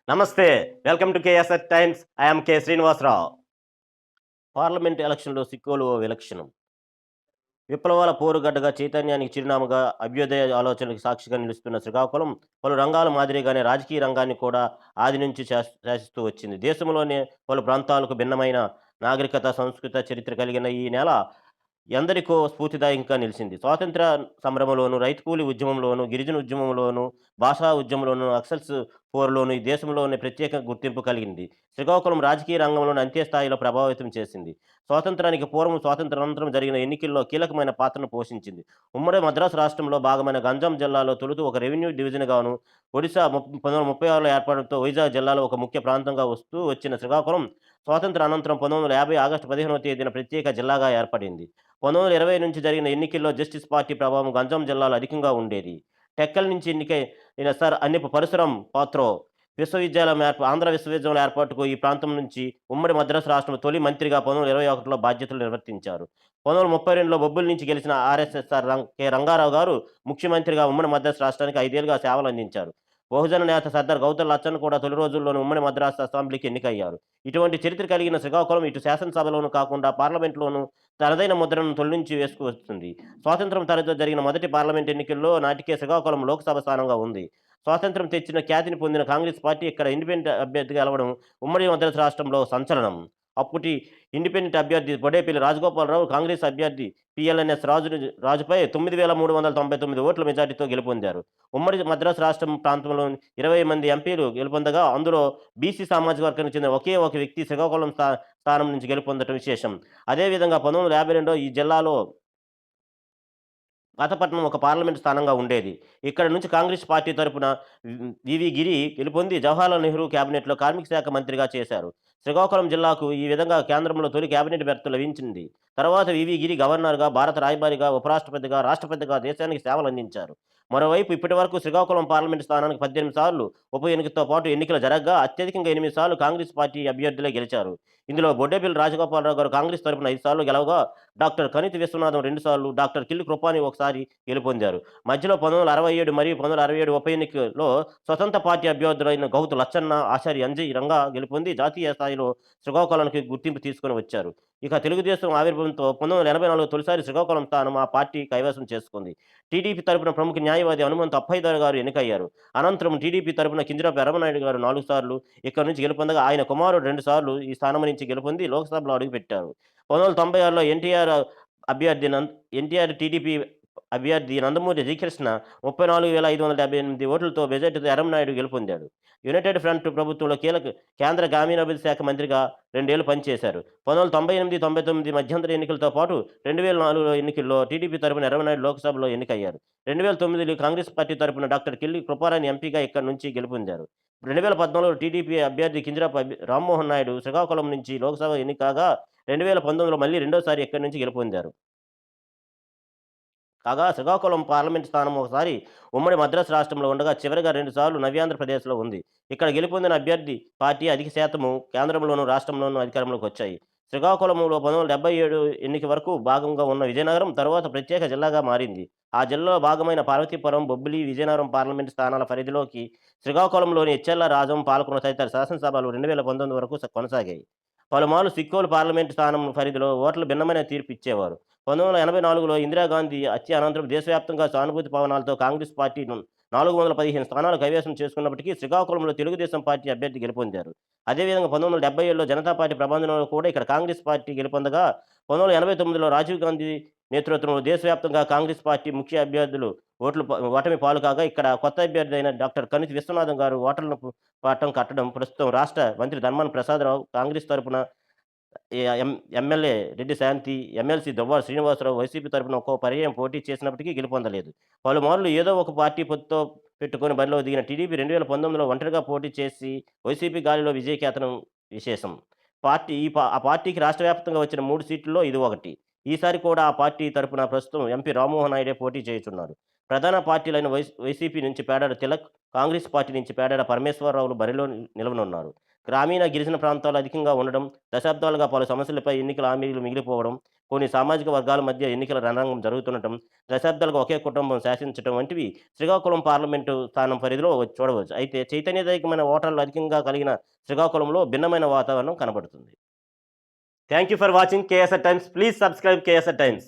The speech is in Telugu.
నమస్తే. Welcome to KSR Times. I am K. Srinivasa Rao. Parliament ఎలక్షన్‌లో సిక్కోలు ఓ విలక్షణం. విప్లవాల పోరుగడ్డగా, చైతన్యానికి చిరునామాగా, అభ్యుదయ ఆలోచనలకు సాక్షిగా నిలుస్తున్న శ్రీకాకుళం పలు రంగాల మాదిరిగానే రాజకీయ రంగాన్ని కూడా ఆది నుంచి శాసిస్తూ వచ్చింది. దేశంలోనే పలు ప్రాంతాలకు భిన్నమైన నాగరికత, సంస్కృత చరిత్ర కలిగిన ఈ నేల ఎందరికో స్ఫూర్తిదాయకంగా నిలిచింది. స్వాతంత్ర సమరంలోను, రైతు కూలీ ఉద్యమంలోను, గిరిజన ఉద్యమంలోను, భాషా ఉద్యమంలోను, నక్సల్స్ పోరులోను ఈ దేశంలోనే ప్రత్యేక గుర్తింపు కలిగింది. శ్రీకాకుళం రాజకీయ రంగంలోను అంతే స్థాయిలో ప్రభావితం చేసింది. స్వాతంత్రానికి పూర్వం, స్వాతంత్రానంతరం జరిగిన ఎన్నికల్లో కీలకమైన పాత్రను పోషించింది. ఉమ్మడి మద్రాసు రాష్ట్రంలో భాగమైన గంజాం జిల్లాలో తొలుత ఒక రెవెన్యూ డివిజన్‌గాను, ఒడిశా 1936లో ఏర్పడడంతో వైజాగ్ జిల్లాలో ఒక ముఖ్య ప్రాంతంగా వస్తూ వచ్చిన శ్రీకాకుళం స్వాతంత్ర అనంతరం 1950 ఆగస్టు 15వ తేదీన ప్రత్యేక జిల్లాగా ఏర్పడింది. 1920 నుంచి జరిగిన ఎన్నికల్లో జస్టిస్ పార్టీ ప్రభావం గంజాం జిల్లాలో అధికంగా ఉండేది. టెక్కల్ నుంచి ఎన్నికైన సర్ అన్నెపు పరశురాం పాత్రో ఆంధ్ర విశ్వవిద్యాలయం ఏర్పాటుకు ఈ ప్రాంతం నుంచి ఉమ్మడి మద్రాసు రాష్ట్రం తొలి మంత్రిగా 1921లో బాధ్యతలు నిర్వర్తించారు. 1932లో బొబ్బిలి నుంచి గెలిచిన ఆర్ఎస్ఎస్ఆర్ రంగారావు గారు ముఖ్యమంత్రిగా ఉమ్మడి మద్రాసు రాష్ట్రానికి 5 ఏళ్లుగా సేవలందించారు. బహుజన నేత సర్దార్ గౌతమ్ లచ్చన్ కూడా తొలి రోజుల్లోనే ఉమ్మడి మద్రాసు అసెంబ్లీకి ఎన్నికయ్యారు. ఇటువంటి చరిత్ర కలిగిన శ్రీకాకుళం ఇటు శాసనసభలోనూ కాకుండా పార్లమెంట్‌లోనూ తనదైన ముద్రను తొలినుంచి వేసుకువస్తుంది. స్వాతంత్ర్యం తర్వాత జరిగిన మొదటి పార్లమెంట్ ఎన్నికల్లో నాటికే శ్రీకాకుళం లోక్సభ స్థానంగా ఉంది. స్వాతంత్ర్యం తెచ్చిన ఖ్యాతిని పొందిన కాంగ్రెస్ పార్టీ ఇక్కడ ఇండిపెండెంట్ అభ్యర్థిగా గెలవడం ఉమ్మడి మద్రాసు రాష్ట్రంలో సంచలనం. అప్పటి ఇండిపెండెంట్ అభ్యర్థి బొడేపల్లి రాజగోపాలరావు కాంగ్రెస్ అభ్యర్థి పిఎల్ఎన్ఎస్ రాజుపై 9,399 ఓట్ల మెజార్టీతో గెలుపొందారు. ఉమ్మడి మద్రాసు రాష్ట్రం ప్రాంతంలో 20 మంది ఎంపీలు గెలుపొందగా అందులో బీసీ సామాజిక వర్గానికి చెందిన ఒకే ఒక వ్యక్తి శ్రీకాకుళం స్థానం నుంచి గెలుపొందడం విశేషం. అదేవిధంగా 1952లో ఈ జిల్లాలో పాతపట్నం ఒక పార్లమెంట్ స్థానంగా ఉండేది. ఇక్కడ నుంచి కాంగ్రెస్ పార్టీ తరపున వివి గిరి గెలుపొంది జవహర్లాల్ నెహ్రూ క్యాబినెట్‌లో కార్మిక శాఖ మంత్రిగా చేశారు. శ్రీకాకుళం జిల్లాకు ఈ విధంగా కేంద్రంలో తొలి క్యాబినెట్ బెర్త్ లభించింది. తర్వాత వివి గిరి గవర్నర్‌గా, భారత రాయబారిగా, ఉపరాష్ట్రపతిగా, రాష్ట్రపతిగా దేశానికి సేవలందించారు. మరోవైపు ఇప్పటివరకు శ్రీకాకుళం పార్లమెంట్ స్థానానికి 18 సార్లు ఉప ఎన్నికతో పాటు ఎన్నికలు జరగగా అత్యధికంగా 8 సార్లు కాంగ్రెస్ పార్టీ అభ్యర్థులే గెలిచారు. ఇందులో బొడ్డేపల్లి రాజగోపాలరావు గారు కాంగ్రెస్ తరపున 5 సార్లు గెలవగా, డాక్టర్ కనితి విశ్వనాథం 2 సార్లు, డాక్టర్ కిల్లి కృపాని ఒకసారి గెలుపొందారు. మధ్యలో 1967 మరియు 1967 ఉప ఎన్నికలో స్వతంత్ర పార్టీ అభ్యర్థులైన గౌతు లచ్చన్న, ఆచారి అంజయ్ రంగా గెలుపొంది జాతీయ స్థాయిలో శ్రీకాకుళానికి గుర్తింపు తీసుకొని వచ్చారు. ఇక తెలుగుదేశం ఆవిర్భావంతో 1984 తొలిసారి శ్రీకాకుళం స్థానం ఆ పార్టీ కైవసం చేసుకుంది. టీడీపీ తరపున ప్రముఖ న్యాయవాది హనుమంతు అప్పయ్య గారు ఎన్నికయ్యారు. అనంతరం టీడీపీ తరపున కింజరాపు ఎర్రమనాయుడు గారు 4 సార్లు ఇక్కడి నుంచి గెలుపొందగా ఆయన కుమారుడు 2 సార్లు ఈ స్థానం నుంచి గెలుపొంది లోక్సభలో అడుగుపెట్టారు. 1996లో ఎన్టీఆర్ టీడీపీ అభ్యర్థి నందమూరి జయకృష్ణ 34,578 ఓట్లతో మెజార్టీతో ఎర్రమనాయుడు గెలుపొందాడు. యునైటెడ్ ఫ్రంట్ ప్రభుత్వంలో కేంద్ర గ్రామీణాభివృద్ధి శాఖ మంత్రిగా 2 ఏళ్లు పనిచేశారు. 1998, 99 మధ్యంతర ఎన్నికలతో పాటు 2004లో ఎన్నికల్లో టీడీపీ తరపున ఎర్రమనాయుడు లోక్సభలో ఎన్నికయ్యారు. 2009లో కాంగ్రెస్ పార్టీ తరపున డాక్టర్ కిల్లి కృపారాణి ఎంపీగా ఇక్కడి నుంచి గెలుపొందారు. 2014లో టీడీపీ అభ్యర్థి కింజరాపు రామ్మోహన్ నాయుడు శ్రీకాకుళం నుంచి లోక్సభ ఎన్నికగా 2019లో మళ్ళీ రెండోసారి ఇక్కడి నుంచి గెలుపొందారు. కాగా శ్రీకాకుళం పార్లమెంట్ స్థానం ఒకసారి ఉమ్మడి మద్రాసు రాష్ట్రంలో ఉండగా చివరిగా 2 సార్లు నవ్యాంధ్రప్రదేశ్‌లో ఉంది. ఇక్కడ గెలుపొందిన అభ్యర్థి పార్టీ అధిక శాతము కేంద్రంలోనూ, రాష్ట్రంలోనూ అధికారంలోకి వచ్చాయి. శ్రీకాకుళంలో 1977 ఎన్నిక వరకు భాగంగా ఉన్న విజయనగరం తరువాత ప్రత్యేక జిల్లాగా మారింది. ఆ జిల్లాలో భాగమైన పార్వతీపురం, బొబ్బిలి, విజయనగరం పార్లమెంటు స్థానాల పరిధిలోకి శ్రీకాకుళంలోని ఎచ్చెర్ల, రాజం, పాలకొండ తదితర శాసనసభలు 2019 వరకు కొనసాగాయి. పలుమార్లు సిక్కోలు పార్లమెంటు స్థానం పరిధిలో ఓటర్లు భిన్నమైన తీర్పు ఇచ్చేవారు. 1984లో ఇందిరాగాంధీ హత్య అనంతరం దేశవ్యాప్తంగా సానుభూతి పవనాలతో కాంగ్రెస్ పార్టీ 415 స్థానాలు కైవసం చేసుకున్నప్పటికీ శ్రీకాకుళంలో తెలుగుదేశం పార్టీ అభ్యర్థి గెలుపొందారు. అదేవిధంగా 1977లో జనతా పార్టీ ప్రభంజనంలో కూడా ఇక్కడ కాంగ్రెస్ పార్టీ గెలుపొందగా 1989లో రాజీవ్ గాంధీ నేతృత్వంలో దేశవ్యాప్తంగా కాంగ్రెస్ పార్టీ ముఖ్య అభ్యర్థులు ఓటమి పాలు కాగా ఇక్కడ కొత్త అభ్యర్థి అయిన డాక్టర్ కనితి విశ్వనాథం గారు ఓటర్లను పట్టం కట్టడం ప్రస్తుతం రాష్ట్ర మంత్రి ధర్మాన ప్రసాదరావు కాంగ్రెస్ తరపున ఎమ్మెల్యే రెడ్డి శాంతి, ఎమ్మెల్సీ దువ్వాడ శ్రీనివాసరావు వైసీపీ తరపున ఒక్కో పర్యాయం పోటీ చేసినప్పటికీ గెలుపొందలేదు. పలుమార్లు ఏదో ఒక పార్టీ పొత్తుతో పెట్టుకొని బరిలో దిగిన టీడీపీ 2019లో ఒంటరిగా పోటీ చేసి వైసీపీ గాలిలో విజయకేతనం విశేషం. ఆ పార్టీకి రాష్ట్ర వ్యాప్తంగా వచ్చిన 3 సీట్లలో ఇది ఒకటి. ఈసారి కూడా ఆ పార్టీ తరపున ప్రస్తుతం ఎంపీ రామ్మోహన్ నాయుడే పోటీ చేయుచున్నారు. ప్రధాన పార్టీలైన వైసీపీ నుంచి పేడాడ తిలక్, కాంగ్రెస్ పార్టీ నుంచి పేడాడ పరమేశ్వరరావులు బరిలో నిలవనున్నారు. గ్రామీణ, గిరిజన ప్రాంతాలు అధికంగా ఉండడం, దశాబ్దాలుగా పలు సమస్యలపై ఎన్నికల హామీలు మిగిలిపోవడం, కొన్ని సామాజిక వర్గాల మధ్య ఎన్నికల రణరంగం జరుగుతుండటం, దశాబ్దాలుగా ఒకే కుటుంబం శాసించటం వంటివి శ్రీకాకుళం పార్లమెంటు స్థానం పరిధిలో చూడవచ్చు. అయితే చైతన్యదాయకమైన ఓటర్లు అధికంగా కలిగిన శ్రీకాకుళంలో భిన్నమైన వాతావరణం కనబడుతుంది. Thank you for watching KSR times. Please subscribe KSR times.